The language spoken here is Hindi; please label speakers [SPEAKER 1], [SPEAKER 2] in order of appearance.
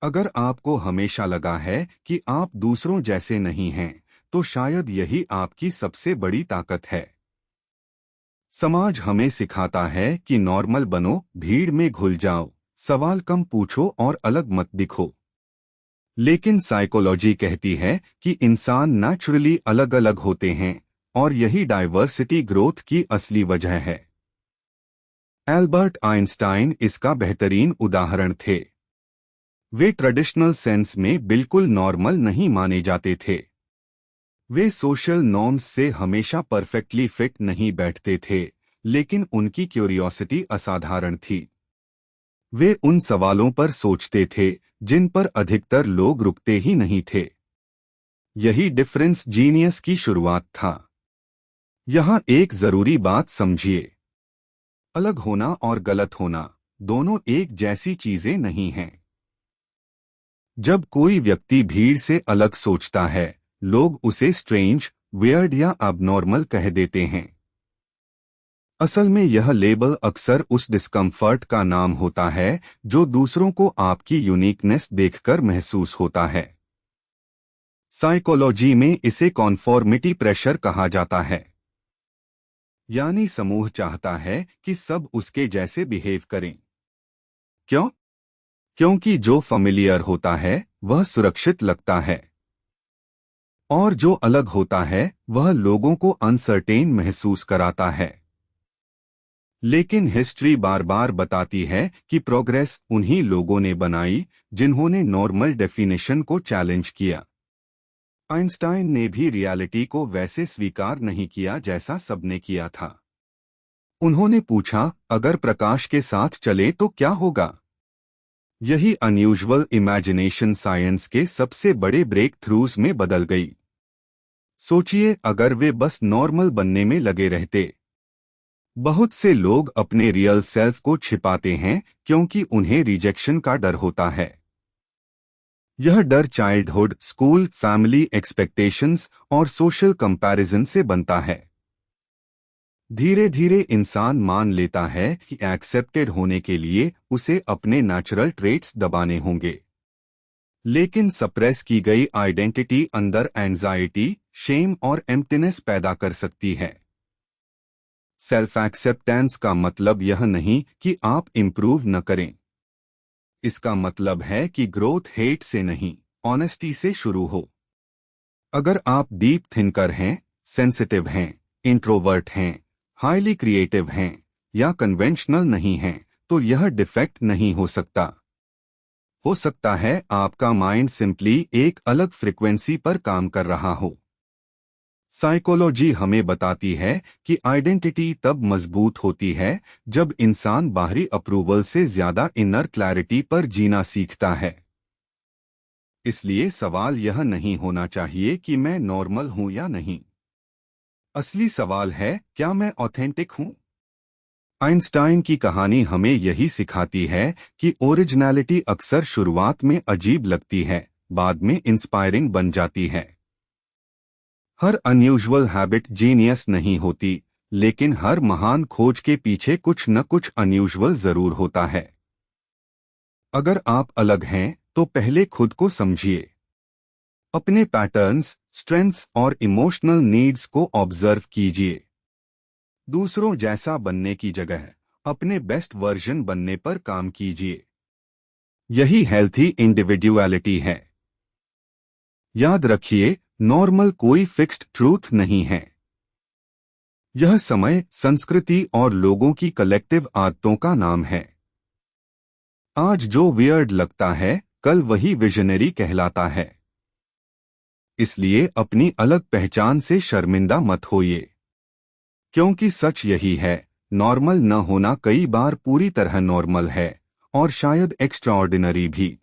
[SPEAKER 1] अगर आपको हमेशा लगा है कि आप दूसरों जैसे नहीं हैं, तो शायद यही आपकी सबसे बड़ी ताकत है। समाज हमें सिखाता है कि नॉर्मल बनो, भीड़ में घुल जाओ, सवाल कम पूछो और अलग मत दिखो। लेकिन साइकोलॉजी कहती है कि इंसान नेचुरली अलग अलग होते हैं और यही डाइवर्सिटी ग्रोथ की असली वजह है। एल्बर्ट आइंस्टाइन इसका बेहतरीन उदाहरण थे। वे ट्रेडिशनल सेंस में बिल्कुल नॉर्मल नहीं माने जाते थे। वे सोशल नॉर्म्स से हमेशा परफेक्टली फिट नहीं बैठते थे, लेकिन उनकी क्यूरियोसिटी असाधारण थी। वे उन सवालों पर सोचते थे जिन पर अधिकतर लोग रुकते ही नहीं थे। यही डिफरेंस जीनियस की शुरुआत था। यहाँ एक जरूरी बात समझिए, अलग होना और गलत होना दोनों एक जैसी चीजें नहीं हैं। जब कोई व्यक्ति भीड़ से अलग सोचता है, लोग उसे स्ट्रेंज, वियर्ड या अबनॉर्मल कह देते हैं। असल में यह लेबल अक्सर उस डिस्कम्फर्ट का नाम होता है जो दूसरों को आपकी यूनिकनेस देखकर महसूस होता है। साइकोलॉजी में इसे कॉन्फॉर्मिटी प्रेशर कहा जाता है। यानी समूह चाहता है कि सब उसके जैसे बिहेव करें। क्यों? क्योंकि जो familiar होता है वह सुरक्षित लगता है, और जो अलग होता है वह लोगों को अनसर्टेन महसूस कराता है। लेकिन हिस्ट्री बार बार बताती है कि प्रोग्रेस उन्हीं लोगों ने बनाई जिन्होंने नॉर्मल डेफिनेशन को चैलेंज किया। आइंस्टाइन ने भी रियलिटी को वैसे स्वीकार नहीं किया जैसा सबने किया था। उन्होंने पूछा, अगर प्रकाश के साथ चले तो क्या होगा? यही अनयूजुअल इमेजिनेशन साइंस के सबसे बड़े ब्रेक थ्रूज में बदल गई। सोचिए, अगर वे बस नॉर्मल बनने में लगे रहते। बहुत से लोग अपने रियल सेल्फ को छिपाते हैं क्योंकि उन्हें रिजेक्शन का डर होता है। यह डर चाइल्डहुड, स्कूल, फैमिली एक्सपेक्टेशंस और सोशल कंपैरिजन से बनता है। धीरे धीरे इंसान मान लेता है कि एक्सेप्टेड होने के लिए उसे अपने नेचुरल ट्रेट्स दबाने होंगे। लेकिन सप्रेस की गई आइडेंटिटी अंदर एंजाइटी, शेम और एम्प्टीनेस पैदा कर सकती है। सेल्फ एक्सेप्टेंस का मतलब यह नहीं कि आप इम्प्रूव न करें। इसका मतलब है कि ग्रोथ हेट से नहीं, ऑनेस्टी से शुरू हो। अगर आप डीप थिंकर हैं, सेंसिटिव हैं, इंट्रोवर्ट हैं, हाईली क्रिएटिव हैं या कन्वेंशनल नहीं हैं, तो यह डिफेक्ट नहीं हो सकता। हो सकता है आपका माइंड सिंपली एक अलग फ्रीक्वेंसी पर काम कर रहा हो। साइकोलॉजी हमें बताती है कि आइडेंटिटी तब मजबूत होती है जब इंसान बाहरी अप्रूवल से ज्यादा इनर क्लैरिटी पर जीना सीखता है। इसलिए सवाल यह नहीं होना चाहिए कि मैं नॉर्मल हूं या नहीं। असली सवाल है, क्या मैं ऑथेंटिक हूं? आइंस्टाइन की कहानी हमें यही सिखाती है कि ओरिजिनलिटी अक्सर शुरुआत में अजीब लगती है, बाद में इंस्पायरिंग बन जाती है। हर अनयूजुअल हैबिट जीनियस नहीं होती, लेकिन हर महान खोज के पीछे कुछ न कुछ अनयूजुअल जरूर होता है। अगर आप अलग हैं तो पहले खुद को समझिए। अपने पैटर्न्स, स्ट्रेंथ्स और इमोशनल नीड्स को ऑब्जर्व कीजिए। दूसरों जैसा बनने की जगह अपने बेस्ट वर्जन बनने पर काम कीजिए। यही हेल्थी इंडिविडुअलिटी है। याद रखिए, नॉर्मल कोई फिक्स्ड ट्रूथ नहीं है। यह समय, संस्कृति और लोगों की कलेक्टिव आदतों का नाम है। आज जो वियर्ड लगता है, कल वही विजनरी कहलाता है। इसलिए अपनी अलग पहचान से शर्मिंदा मत होइए, क्योंकि सच यही है, नॉर्मल न होना कई बार पूरी तरह नॉर्मल है, और शायद एक्स्ट्राऑर्डिनरी भी।